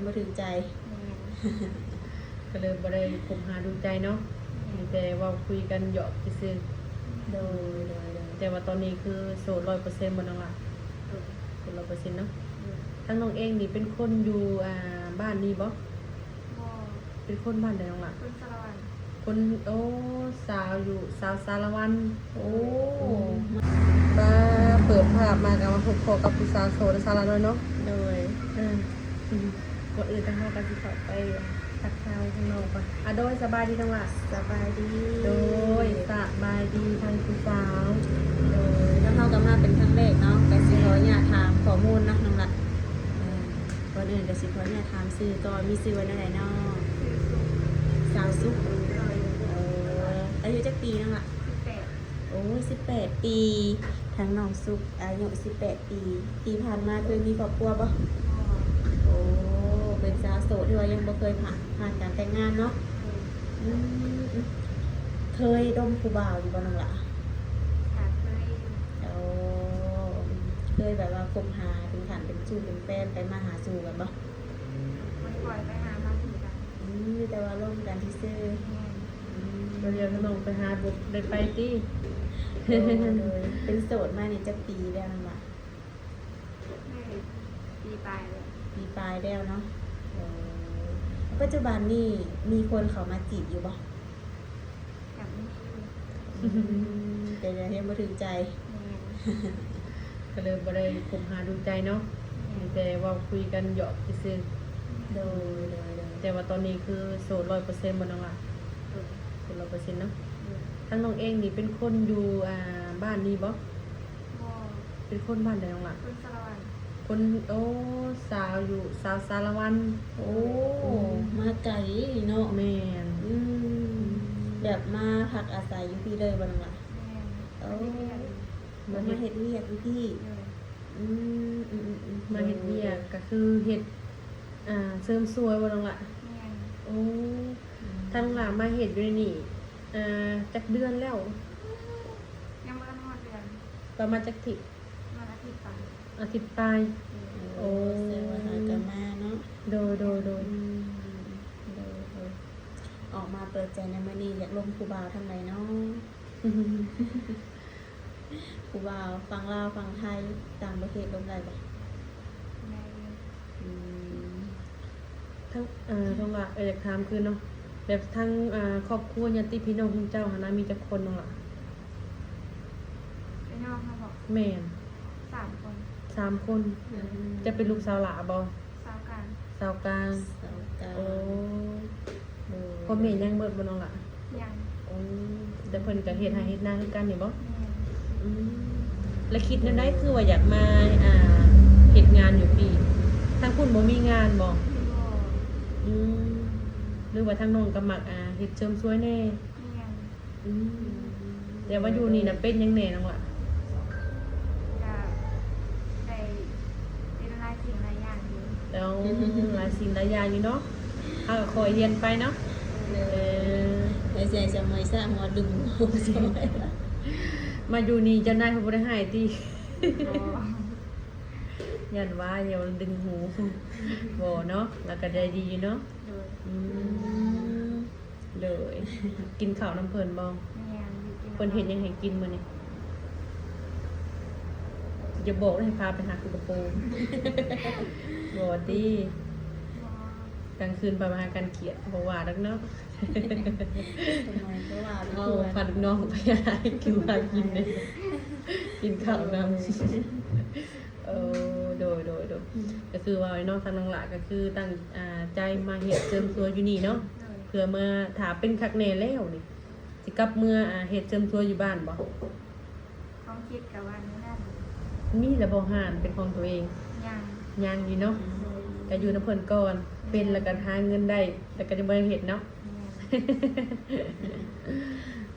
บ่ถึงใจก็เลยบ่ได้คบหาดูใจเนาะมีแต่เว่าคุยกันหยอกซื่อโดยๆแต่ว่าตอนนี้คือโสด100%บ่น้องล่ะโสด100%เนาะทั้งน้องเองนี่เป็นคนอยู่บ้านนี้บ่เป็นคนบ้านใดน้องล่ะคนสารวัตรคนโอ้สาวอยู่สาวสารวันโอ้มาเปิดภาพมากับมาพบกับผู้สาวโสดสารวันเนาะโดยก่อนอื่นต้องเข้ากันสิเข้าไปทักทายข้างนอกก่อนโดยสบายดีน้องล่ะสบายดีโดยสบายดีทางผู้สาวโดยแล้วเฮาก็มาเป็นครั้งแรกเนาะก็สิขออนุญาตถามข้อมูลเนาะน้องละก่อนอื่นก็สิขออนุญาตถามชื่อก่อนมีชื่อว่าจังไดเนาะสาวสุขอายุจักปีน้องละ18โอ้ย18 ปีทั้งน้องสุขอายุ18 ปีที่ผ่านมาเคยมีครอบครัวบ่โอ้เป็นสาวโสดที่ว่ายังบ่เคยผ่านการแต่งงานเนาะเคยดมผู้บ่าวอยู่บ่น้องละเคยแบบว่าคบหาถึงขั้นเป็นชู้เป็นแฟนไปมาหาสู่กันบ่ไม่ปล่อยไปหามาถึงกันมีแต่ว่าร่วมกันที่ซื่อเราเรียนน้องไปหาบุกได้ไปติเป็นโสดมานี่จักปีแล้วนั่นล่ะปีปลายเลยปีปลายแล้วเนาะปัจจุบันนี่มีคนเขามาจีบอยู่บ่กับไม่คือแต่ยังบ่ถึงใจก็เลยบ่ได้คบหาดูใจเนาะมีแต่เว่าคุยกันหยอกซื่อโดยแต่ว่าตอนนี้คือโสด100%บ่น้องล่ะโสด100%เนาะทั้งน้องเองนี่เป็นคนอยู่บ้านนี้บ่เป็นคนบ้านใดน้องล่ะคนสารวัตรคนโอ้สาวอยู่สาวสารวันโอ้มาไกลเนาะแม่นแบบมาพักอาศัยอยู่พี่เลยบ่น้องล่ะมาเฮ็ดเวียกอยู่พี่มาเฮ็ดเวียกก็คือเฮ็ดเสริมสวยบ่น้องล่ะโอ้ทางหลังมาเฮ็ดอยู่ในนี่จักเดือนแล้วยังบ่ทันฮอดเดือนประมาณจักทิศมันอาทิตย์ปลายโอ้แสดงว่าหากันมาเนาะโดยออกมาเปิดใจในมื้อนี้อยากลงผู้บ่าวทางไหนเนาะผู้บ่าวฟังลาวฟังไทยต่างประเทศลงได้บ่ทั้งน้องล่ะอยากถามคือเนาะแบบทั้งครอบครัวญาติพี่น้องของเจ้าหั่นนะมีจักคนน้องล่ะพี่น้องเขาบอกแม่น3 คน3 คนจะเป็นลูกสาวหลาบ่สาวกลางโอ้พ่อแม่ยังเบิดบ่น้องล่ะยังโอ้แต่เพิ่นก็เฮ็ดให้เฮ็ดนาคือกันนี่บ่แล้วคิดแนวใดคือว่าอยากมาเฮ็ดงานอยู่พี่ทางคุณบ่มีงานบ่หรือว่าทางน้องก็มักเฮ็ดเสริมสวยแน่แต่ว่าอยู่นี่น่ะเป็นยังแน่น้องล่ะได้หลายสิ่งหลายอย่างอยู่แล้วหลายสิ่งหลายอย่างอยู่เนาะเฮาก็คอยเรียนไปเนาะไอ้เสียจะไม่ทราบว่าดึงหูสวยมาอยู่นี่เจ้านายเขาบ่ได้ให้ติยันว่าอย่าดึงหูบ่เนาะแล้วก็ได้ดีอยู่เนาะเลยกินข้าวน้ำเพิ่นบ่เพิ่นเฮ็ดหยังให้กินมื้อนี้อย่าบอกให้พาไปหาคุกระโปรงบ่ดีกลางคืนไปมาหากันเขียดบ่ว่าดักเนาะทำไมก็ว่าเฮาพาลูกน้องไปหากินเลยกินข้าวนำโดยก็คือว่าน้องทางนังหละก็คือตั้งใจมาเฮ็ดเสริมสวยอยู่นี่เนาะเพื่อมาถ้าเป็นคักแน่แล้วนี่สิกลับเมื่อเฮ็ดเสริมสวยอยู่บ้านบ่ความคิดกับว่านี่นั่นมีแล้วบ่ห่านเป็นของตัวเองยังอยู่เนาะก็อยู่นำเพิ่นก่อนเป็นแล้วก็หาเงินได้แล้วก็จะบ่เฮ็ดเนาะ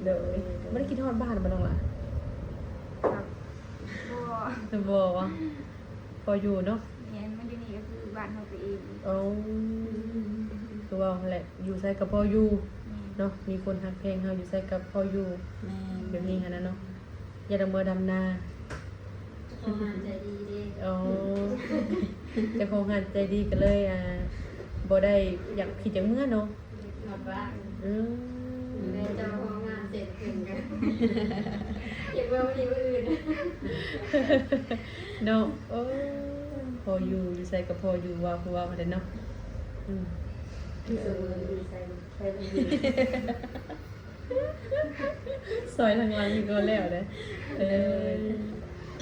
เด้อบ่ได้คิดฮอดบ้านบ่น้องล่ะบ่พออยู่เนาะเนี่ยมันอยู่นี่ก็คือบ้านเฮาไปเองคือว่าแหละอยู่ใส่กับพ่ออยู่เนาะมีคนฮักเพลงเฮาอยู่ใส่กับพ่ออยู่แบบนี้หั่นน่ะเนาะอย่าดำมือดำนาเขาหันใจดีเด้เจ้าของหันใจดีก็เลย บ่ได้อยากคิดจังเมื่อเนาะ หมดว่า อืม ในเจ้าของงานเสร็จถึงกันเก็บไว้วันนี้วันอื่น เนาะโอ้พออยู่ใส่ก็พออยู่ว่าคือว่าได้เนาะอืม ที่สมือดีใส่ไปวันนี้ ซอยทางหลังนี่ก็แล้วเด้เออ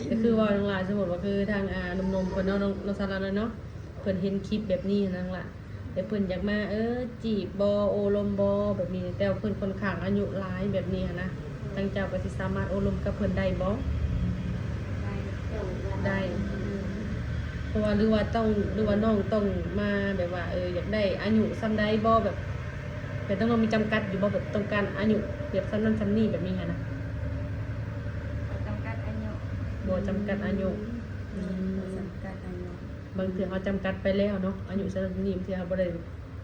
ก็คือว่าน้องหลานสมมุติว่าคือทางนมๆเพิ่นเนาะน้องสาระเนาะเพิ่นเห็นคลิปแบบนี้นะน้องหล่ะแต่เพิ่นอยากมาจีบบ่โอลมบ่แบบนี้แต่ว่าเพิ่นค่อนข้างอายุหลายแบบนี้หันนะทางเจ้าก็สิสามารถโอลมกับเพิ่นได้บ่ ได้ ได้เพราะว่าหรือว่าน้องต้องมาแบบว่าอยากได้อายุซ้ำใดบ่แบบแต่ต้องมีจำกัดอยู่บ่แบบต้องการอายุแบบซ้ำนั้นซ้ำนี้แบบนี้หันนะ จำกัดอายุ บ่จำกัดอายุ จำกัดอายุ บางเทื่อเขาจำกัดไปแล้วเนาะอายุซ้ำนี้บางเทื่อเขาบ่ได้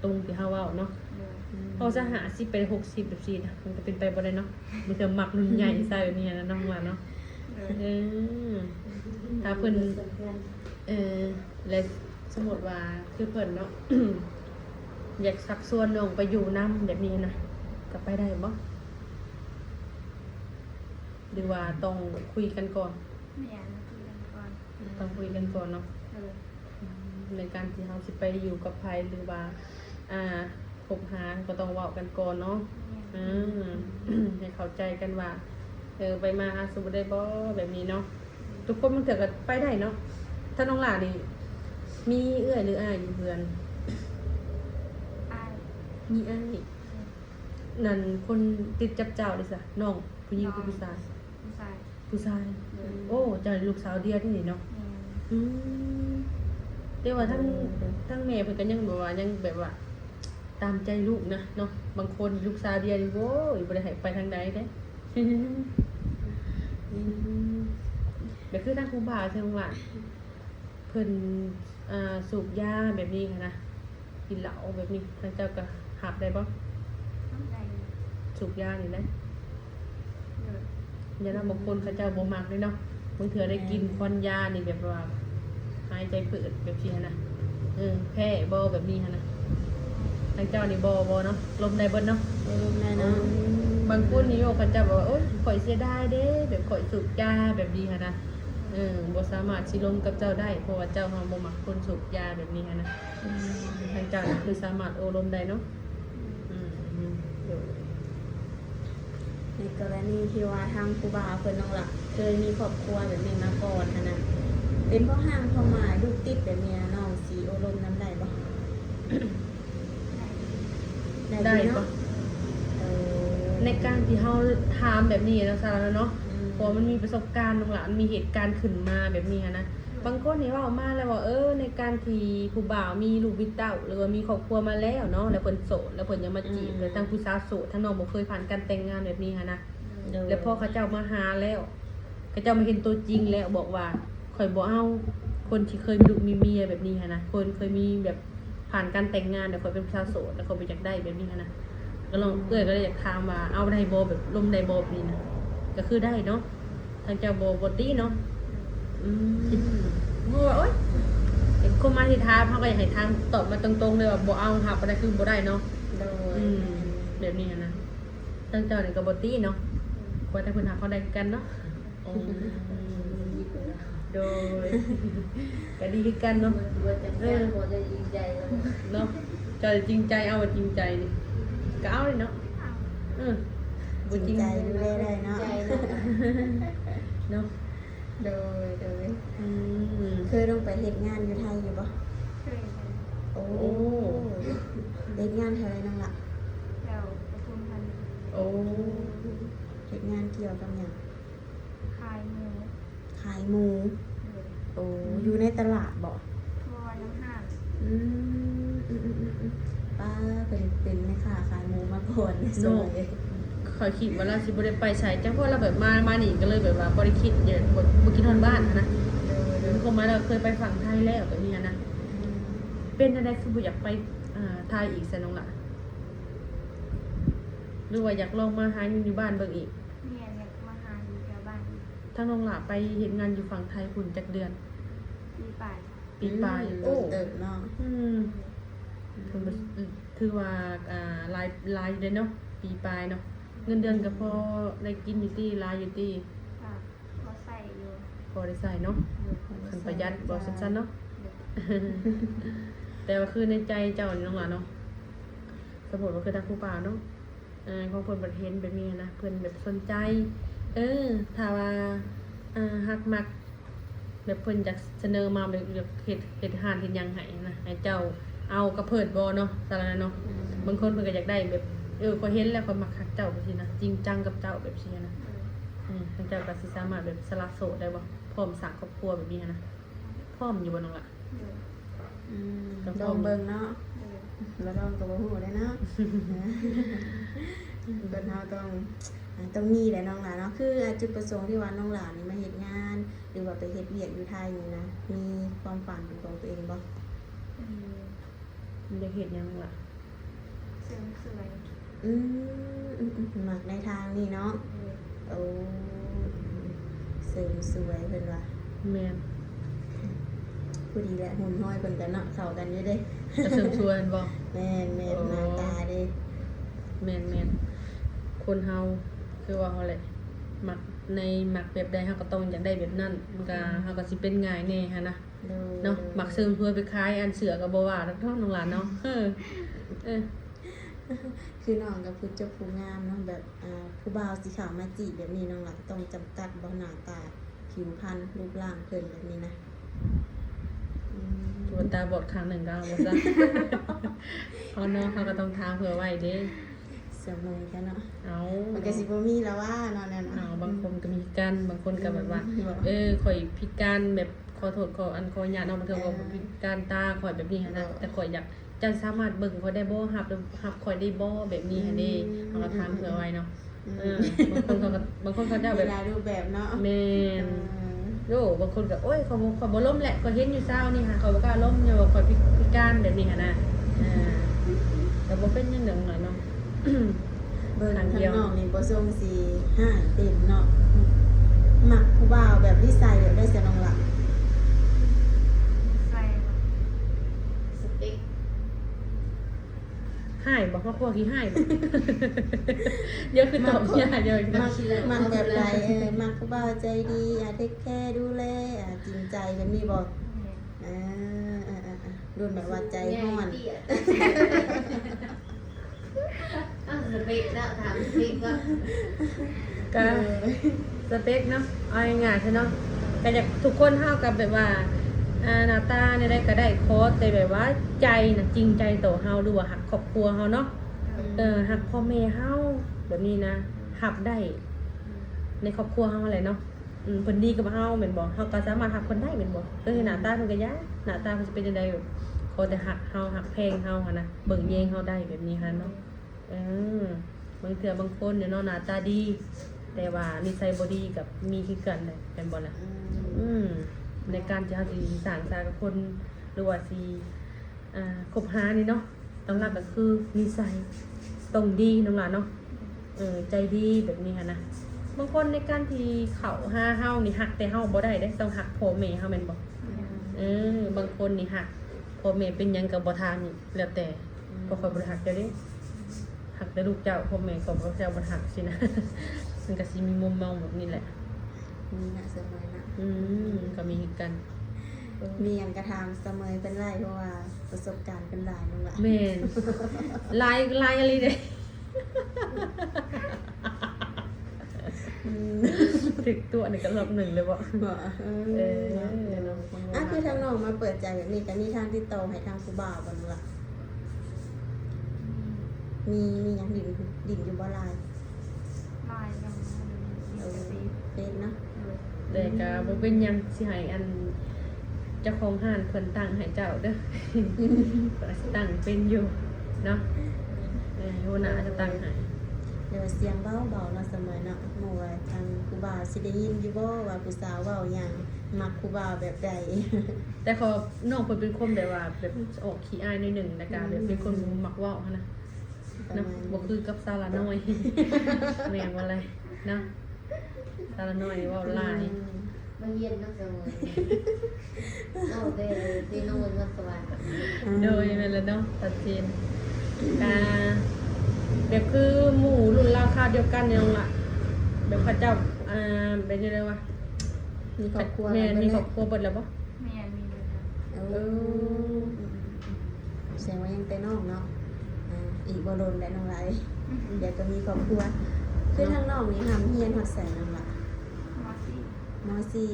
ตรงที่เฮาเว้าเนาะ เลย เขาจะหาสิไป60แบบซี่นะมันก็เป็นไปบ่ได้เนาะมันคือมักรุ่นใหญ่ใส่แบบนี้นะน้องว่าเนาะ เลย เออถ้าเพิ่น สำคัญ และสมมุติว่าคือเพิ่นเนาะ อยากสักส่วนน้องไปอยู่นํแบบนี้นะก็ไปได้บ่หรือว่าต้องคุยกันก่อน ไม่อยากมาคุยกันก่อน ต้องคุยกันก่อนเนาะ เลย ในการที่เราสิไปอยู่กับใครหรือว่าคบหาก็ต้องเว้ากันก่อนเนาะ เนี่ย ให้เข้าใจกันว่าไปมาหาสู่ได้บ่แบบนี้เนาะทุกคนมันเกิดกันไปได้เนาะถ้าน้องหลานี่มีเอื้อยหรืออ้ายอยู่เพื่อน อ้าย มีอ้ายนั่นคนติดจับเจ้าเลยซะน้องผู้หญิงผู้ชาย ผู้ชาย ผู้ชาย เลย โอ้เจ้าลูกสาวเดียวที่นี่เนาะ เนี่ย อืมแต่ว่าทั้งแม่เพิ่นก็ยังแบบว่ายังแบบว่า ตามใจลูกนะเนาะบางคนลูกสาวเดียวนี่โว้ยบ่ได้ให้ไปทางใดเด้ แบบคือทางครูบาใช่มั้งล่ะเพิ่นสูบยาแบบนี้ค่ะนะกินเหล้าแบบนี้ทางเจ้าก็หับได้บ่ ได้ สูบยานี่นะ เลย ยานะบางคนเขาเจ้าบ่มักเลยเนาะบางเทื่อได้กินควันยานี่แบบว่าหายใจเปิดแบบนี้หั้นนะแพ้บ่แบบนี้หั่นนะทางเจ้านี่บ่เนาะลมได้เบิดเนาะ แม่เนาะ บางคนนี่โยเขาจะบอกว่าโอ๊ยข่อยเสียดายเด้แบบข่อยสูบยาแบบนี้ค่ะนะบ่สามารถสิลงกับเจ้าได้เพราะว่าเจ้าเฮาบ่มักคนสูบยาแบบนี้ค่ะนะทางเจ้านี่คือสามารถโอลมได้เนาะเดี๋ยว ในกรณีที่ว่าทางครูบาเพิ่นน้องหลักเคยมีครอบครัวแบบนี้มาก่อนนะเป็นเพราะห้างเข้ามาลูกติดแบบนี้น้องสีโอลมน้ำได้บ่ ได้ อยู่ ปะ เนาะ ในการที่เฮาถามแบบนี้นะซะแล้วเนาะเพราะมันมีประสบการณ์ตรงหลังมีเหตุการณ์ขึ้นมาแบบนี้ค่ะนะบางคนนี่เว้ามาแล้วว่าในการที่ผู้บ่าวมีลูกมีเต้าหรือว่ามีครอบครัวมาแล้วเนาะแล้วเพิ่นโสดแล้วเพิ่นยังมาจีบแล้วทั้งผู้สาวโสดทั้งน้องบ่เคยผ่านการแต่งงานแบบนี้ค่ะนะ แล้วพอเขาเจ้ามาหาแล้วเขาเจ้ามาเห็นตัวจริงแล้วบอกว่าข่อยบ่เอาคนที่เคยมีลูกมีเมียแบบนี้ค่ะนะคนเคยมีแบบผ่านการแต่งงานแต่ข่อยเป็นชาวโสดแล้วเขาไปอยากได้แบบนี้ค่ะนะก็ลองก็เลยอยากถามว่าเอาได้บ่แบบลมได้บ่แบบนี้นะก็คือได้เนาะทางเจ้าบ่ตีเนาะบ่ว่าโอ๊ยเห็นคนมาที่ถามเขาก็อยากให้ทางตอบมาตรงๆเลยว่าบ่เอาหับอะไรคือบ่ได้เนาะ โดย แบบนี้นะทางเจ้านี่ก็บ่ตีเนาะกว่าแต่เพิ่นหาเขาได้กันเนาะ โดยก็ดีคือกันเนาะ ว่าจะแก้ว่าจะยิงใจแล้ว เนาะจะจริงใจเอาว่าจริงใจนี่ก็เอาเลยเนาะบ่ จริงใจดูแลได้เนาะ ใจนะ เนาะ โดยเคยลงไปเฮ็ดงานอยู่ไทยอยู่บ่ เคยไป โอ้เฮ็ดงานเท่าไรน้องล่ะ แล้วประทุมพันธ์ โอ้ เฮ็ดงานเกี่ยวกับหยัง ขายหมู ขายหมู เลย โอ้อยู่ในตลาดบ่ ทัวร์น้ำห้าง ป้าเป็นแม่ค้าขายหมูมาก่อนสวย ขอยคิดว่าเราสิบ่ได้ไปใช้จังเพราะเราแบบมานี่ก็เลยแบบว่าบ่ได้คิดเยอะบ่คิดฮอดบ้านนะก็มาเราเคยไปฝั่งไทยแล้วแบบนี้นะเป็นอะไรคือบ่อยากไปไทยอีกซะน้องล่ะหรือว่าอยากลองมาหาอยู่บ้านเบิ่งอีก เนี่ยอยากมาหาอยู่แถวบ้าน ทั้งน้องหล่ะไปเห็นงานอยู่ฝั่งไทยคุณจักเดือน ปีป่าย ปีปลาย โอ้เติบเนาะ อืม เพิ่นบ่ถือว่าหลายเด้อเนาะปีปลายเนาะเงินเดือนก็พอได้กินอยู่ติหลายอยู่ติ ค่ะก็ใส่อยู่ พอได้ใช้เนาะคันประหยัดบ่ซั่นๆเนาะ แต่ว่าคือในใจเจ้านี่น้องหลานเนาะสมมุติว่าคือทางผู้ป่าวเนาะของเพิ่นบ่เห็นแบบนี้นะเพิ่นแบบสนใจ ถ้าว่าฮักมักแบบเพิ่นอยากเสนอมาแบบอยากเฮ็ดหานเฮ็ดหยังให้นะให้เจ้าเอากับเพิ่นบ่เนาะสาระเนาะบางคนเพิ่นก็อยากได้แบบพอเห็นแล้วก็มักฮักเจ้าแบบนี้นะจริงจังกับเจ้าแบบนี้นะทางเจ้าก็สิสามารถแบบสละโสดได้บ่พร้อมสร้างครอบครัวแบบนี้นะพร้อมอยู่บ่น้องล่ะ ลองเบิ่งเนาะแล้วลองก็บ่ฮู้ได้เนาะเบิ่นเฮาต้องมีแหละน้องหลานเนาะคือจุดประสงค์ที่ว่าน้องหลานนี่มาเฮ็ดงาน หรือว่าไปเฮ็ดเวียกอยู่ไทยนี่นะมีความฝันเป็นของตัวเองบ่ มันอยากเฮ็ดหยังล่ะ เสริมสวย มักในทางนี้เนาะโอ้เสริมสวยเพิ่นว่า แม่น ผู้ดีแหละหุ่นห้อยเพิ่นก็เนาะเข้ากันอยู่เด้ จะเสริมสวยบ่ แม่นหน้าตาเด้ แม่นคนเฮาคือว่าเฮาแหละมักแบบใดเฮาก็ต้องอยากได้แบบนั้นมันก็เฮาก็สิเป็นง่ายแน่ฮะนะเนาะมักเสริมสวยไปขายอันเสือก็บ่ว่าดอกเนาะน้องหลานเนาะคือน้องกับผู้เจ้าผู้งามเนาะแบบผู้บ่าวสิเข้ามาจีบแบบนี้น้องหลักต้องจำกัดบ่หน้าตาผิวพรรณรูปร่างเพิ่นแบบนี้นะตัวตาบอดข้างหนึ่งก็เอาบ่ซะเอาเนาะเฮาก็ต้องทางเผื่อไว้เด้ เสมอกันเนาะ เอา มันก็สิบ่มีแล้วว่าเนาะนั่น เอาบางคนก็มีกันบางคนก็แบบว่าข่อยพิการแบบขอโทษขอญาตเนาะบางเทื่อว่าพิการตาข่อยแบบนี้หันนะแต่ข่อยอยากจะสามารถเบิ่งข่อยได้บ่รับข่อยได้บ่แบบนี้หันเด้เฮาก็ถามเผื่อไว้เนาะบางคนเขาจะ เว แบบ ลารูปแบบเนาะ แม่นโยบางคนก็โอ้ยข่อยบ่ล้มแหละข่อยเห็นอยู่เช้านี่ค่ะข่อยบ่กล้าล้มอยู่ว่าข่อยพิการแบบนี้หันน่ะก็บ่เป็นหยังหน่อยเนาะ เบิ่งทางนอกนี่บ่ทรงสิห้าเต็มเนาะมักผู้บ่าวแบบนิสัยแบบได้เสียน้องหลัก ใส่แบบ สเปค หายบ่ครอบครัวขี้หายบ่ เดี๋ยวคือตอบยากเดี๋ยว มักแบบใดมักผู้บ่าวใจดีเทคแคร์ดูแลจริงใจแบบนี้บ่รุ่นแบบว่าใจฮ้อน สเปคแล้วถามสเปคว่า ก็สเปคเนาะเอาง่ายๆซะเนาะก็อยากทุกคนเฮากับแบบว่าหน้าตาเนี่ยได้ก็ได้คอแต่แบบว่าใจน่ะจริงใจต่อเฮาหรือว่าฮักครอบครัวเฮาเนาะฮักพ่อแม่เฮาแบบนี้นะฮับได้ในครอบครัวเฮาอะไรเนาะเพิ่นดีกับเฮาแม่นบ่เฮาก็สามารถฮับคนได้แม่นบ่หน้าตาเพิ่นก็ยาหน้าตาเพิ่นสิเป็นจังได๋ขอแต่ฮักเฮาฮักแพงเฮาหั่นนะเบิ่งแยงเฮาได้แบบนี้หั่นเนาะบางเทื่อบางคนเนี่ยเนาะหน้าตาดี แต่ว่านิสัยบ่ดีกับมีคือกันเลยเป็นบ่ล่ะในการที่เฮาสิสร้างสรรค์กับคนหรือว่าสิคบหานี่เนาะต้องรักก็คือนิสัยต้องดีน้องหลานเนาะใจดีแบบนี้ค่ะนะบางคนในการที่เขาหาเฮานี่ฮักแต่เฮาบ่ได้เด้ต้องฮักพ่อแม่เฮาแม่นบ่บางคนนี่ฮักพ่อแม่เป็นหยังก็บ่ทานนี่แล้วแต่บ่ค่อยบ่ฮักเจ้าเด้หักแต่ลูกเจ้าพ่อแม่ก็บ่เจ้าบ่หักสินะ มันก็สิมีมุมมองแบบนี้แหละ มีนะเสมอนะ ก็มีกัน มีอย่างกระทำเสมอเป็นไรเพราะว่าประสบการณ์เป็นหลายน้องหละ แม่นลายอะไรเด้ ถึกตัวนี่ก็รอบหนึ่งเลยบ่ บอกคือทางน้องมาเปิดใจแบบนี้กันนี่ทางที่โตให้ทางผู้บ่าวกันละมีอย่างดินอยู่บ่ลาย ลายยังมี เฟซนะ แต่ก็บ่เป็นหยังสิให้อันเจ้าของห้านเพิ่นตั้งให้เจ้าเด้อ ก็สิตั้งเป็นอยู่เนาะหัวหน้าจะตั้งให้ เดี๋ยวเสียงเบาเนาะเสมอเนาะหมู่ว่าทางผู้บ่าวสิได้ยินอยู่บ่ว่าผู้สาวเว้าหยังมักผู้บ่าวแบบใด แต่พอน้องเพิ่นเป็นคนแบบว่าแบบออกขี้อายหน่อยหนึงแล้วก็แบบเป็นคนมักเว้าหันนะเนาะบ่คือกับสาระน้อย แม่นบ่เลยเนาะสาระน้อยเว้าหลาย มาเย็นนักเสมอเอาไปที่โน่นวัดสวรรค์ โดยนั่นแหละเนาะตัดเจนแบบคือหมู่รุ่นราวคราวเดียวกันเนี่ยล่ะแบบเขาเจ้าเป็นยังไงวะ มีครอบครัว แม่ กัน มี เบิด ครอบครัวเบิดแล้วบ่ แม่มีเลยค่ะ เออแสดงว่ายังแต่น้องเนาะอีกบ่โดนได้น้องไรเดี๋ยวก็มีครอบครัวคือทางน้องนี่หามเฮียนฮอดแสนนั่นล่ะ มอสี่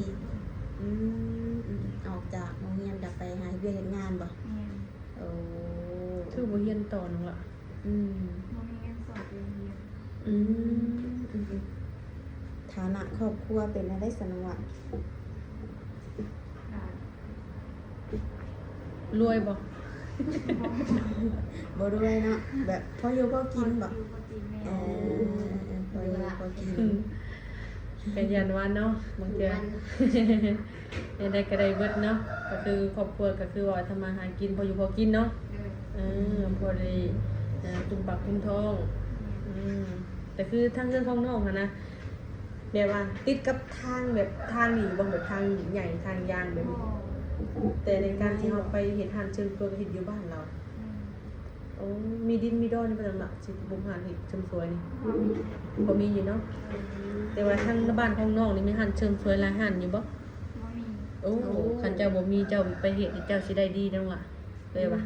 ม .4 ออกจากโรงเรียนกลับไปหาเวียกเฮ็ดงานบ่ แม่ โอ้ คือบ่เฮียนต่อนั่นล่ะ อืม บ่มีเงินสดเรียน อืมฐานะครอบครัวเป็นอะไรสนวะ ค่ะ รวยบ่ บ่ด้วยเนาะแบบพออยู่พอกินบ่ อยู่ปกติแม่ เออพออยู่พอกิน กันยันว่าเนาะบางเทื่อ ยังได้ก็ได้เบิดเนาะก็คือครอบครัวก็คือว่าทำมาหากินพออยู่พอกินเนาะ เลย พอได้ตุ่มปากตุ่มท้องแต่คือทางเรื่องของน้องค่ะนะแบบว่าติดกับทางแบบทางหนีบางแบบทางใหญ่ทางยางแบบ พ่อ นี้แต่ในการที่เราไปเห็นทานเชิงตัวก็เห็นอยู่บ้านเราโอ้มีดินมีดอนเป็นหลักสิบุกหานเห็ดเชิงสวยนี่บ่มีอยู่เนาะแต่ว่าทางบ้านของน้องนี่มีหันเชิงสวยหลายหันอยู่บ่ บ่มี โอ้คันเจ้าบ่มีเจ้าไปเฮ็ดให้เจ้าสิได้ดีจังล่ะเลยว่า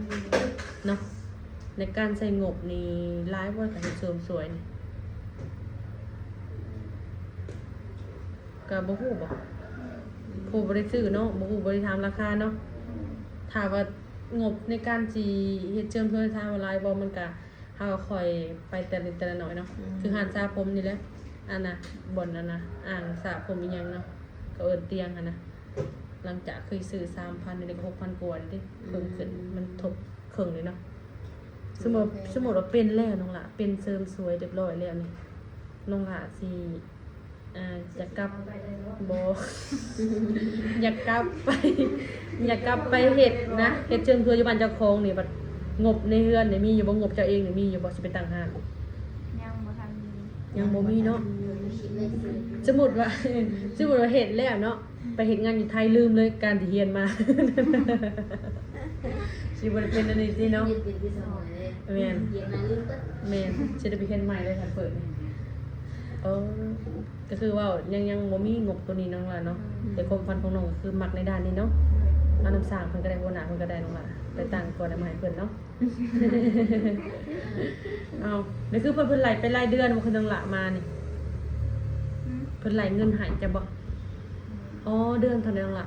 เนาะในการใส่งบนี่หลายบ่ก็เฮ็ดเสริมสวยนี่ก็บ่ฮู้บ่ผู้บ่ได้ซื้อเนาะบ่ฮู้บ่ได้ถามราคาเนาะถ้าว่างบในการสิเฮ็ดเสริมสวยทางออนไลน์บ่มันก็เฮาก็ค่อยไปแต่ละนิดแต่ละหน่อยเนาะคือหานสระผมนี่แหละอันน่ะบ่อนอันน่ะอ่างสระผมอีหยังเนาะก็เอิ้นเตียงหั่นน่ะ หลังจากเคยซื้อ 3,000 นี่ก็ 6,000 กว่านี่เพิ่มขึ้นมันทบครึ่งเลยเนาะสมมุติว่าเป็นแล้วน้องล่ะเป็นเสริมสวยเรียบร้อยแล้วนี่น้องล่ะสิจะกลับบ่ อยากกลับไป อยากกลับไปเฮ็ดนะเฮ็ดเชิงทัวอยู่บ้านเจ้าของนี่บัดงบในเรือนนี่มีอยู่บ่งบเจ้าเองนี่มีอยู่บ่สิไปตั้งห้าง ยังบ่ทันมี ยังบ่มีเนาะ คิดเลยสิ สมมุติว่า สมมุติว่าเฮ็ดแล้วเนาะไปเฮ็ดงานอยู่ไทยลืมเลยการที่เรียนมา สิบ่ได้เป็นอันนี้ติเนาะ เย็นเป็นที่สมองเลย แม่น เย็นมาลืมก็ แม่นสิได้ไปเฮ็ดใหม่เลยค่ะเปิดนี่ก็คือว่ายังบ่มีงบตัวนี้น้องล่ะเนาะแต่ความฝันของน้องก็คือมักในด้านนี้เนาะเอาน้ำสร้างเพิ่นก็ได้หัวหน้าเพิ่นก็ได้น้องล่ะไปตั้งก่อนเอามาให้เพิ่นเนาะ เอานี่คือเพิ่นไหลไปรายเดือนบ่คือน้องล่ะมานี่เพิ่นไหลเงินให้จะบ่อ๋อเดือนเท่านั้นน้องล่ะ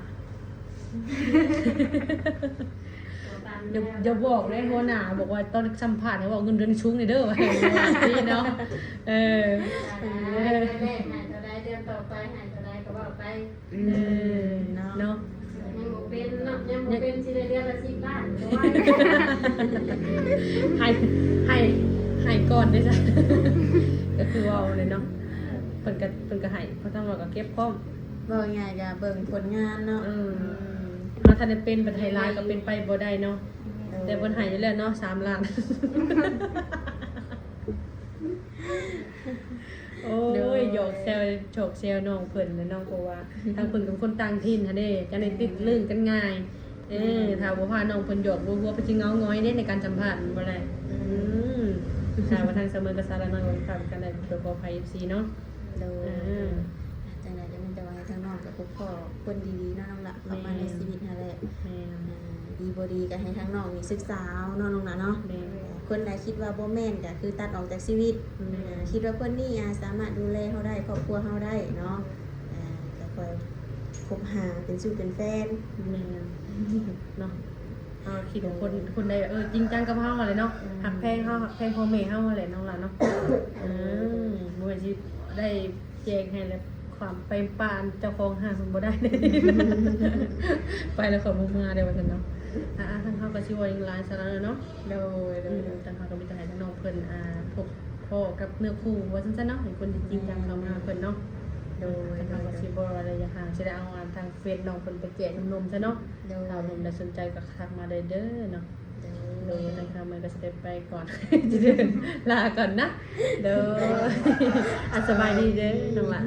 อย่าบอกเลยหัวหน้าบอกว่าตอนสัมภาษณ์เขาบอกเงินเดือนชุ่งนี่เด้อว่าพี่เนาะหายเท่าไรเดือนต่อไปหายเท่าไรก็ว่าไป เนาะ ยังบ่เป็นเนาะยังบ่เป็นสิได้เดือนละ10 ล้านก็ว่า ให้ก่อนได้จ้ะ ก็คือว่าเลยเนาะเพิ่นก็ให้เพราะทางเราก็เก็บพร้อม บ่ง่ายก็เบิ่งผลงานเนาะ ถ้าทันได้เป็นเป็นไฮไลท์ก็เป็นไปบ่ได้เนาะแต่เพิ่นให้อยู่แล้วเนาะ3 ล้าน โอ้ยหยอกแซวโฉกแซวน้องเพิ่นแล้วน้องเพราะว่าทางเพิ่นเป็นคนต่างถิ่นหั่นเด้จังได้ติดเรื่องกันง่ายถ้าบ่พาน้องเพิ่นหยอกรัวๆไปสิเงาง้อยเด้ในการสัมภาษณ์บ่ได้ถ้าว่าทางเสมอกับสารน้อยบ่ทำกันได้ตัวขออภัย FC เนาะ โดยจังได๋จะมีแต่ว่าให้ทางน้องกับพวกพ่อคนดีๆเนาะน้องละเข้ามาในชีวิตนั่นแหละ แม่น ดีบ่ดีก็ให้ทางน้องนี่ศึกษาเนาะน้องละเนาะ แม่น คนใดคิดว่าบ่แม่นก็คือตัดออกจากชีวิตคิดว่าคนนี้สามารถดูแลเฮาได้ครอบครัวเฮาได้เนาะก็ค่อยคบหาเป็นสู้เป็นแฟน แม่นเนาะคิดว่าคนใดจริงจังกับเฮาอะไรเนาะหักแพงเฮาหักแพงพ่อแม่เฮาอะไรน้องล่ะเนาะบ่ว่าสิได้แจงให้แล้วความไปปานเจ้าของห้างมันบ่ได้เลย ไปแล้วขอบ่มาได้ว่าซั่นเนาะทางเฮาก็สิว่าอย่างหลายซะแล้วเนาะโดยทางเฮาก็มีแต่ให้ทางน้องเพิ่นพบพ่อกับเนื้อคู่ว่าซั่นๆเนาะให้คนที่จริงจังเข้ามาเพิ่นเนาะโดยทางก็สิบ่อะไรอย่างห่างสิได้เอาทางเฟซน้องเพิ่นไปแจกนมๆซะเนาะถ้าหนุ่มได้สนใจก็ทักมาได้เด้อเนาะโดยทางคามันก็จะได้ไปก่อน จะเดินลาก่อนนะเด้อสบายดีเด้อน้องหล่ะ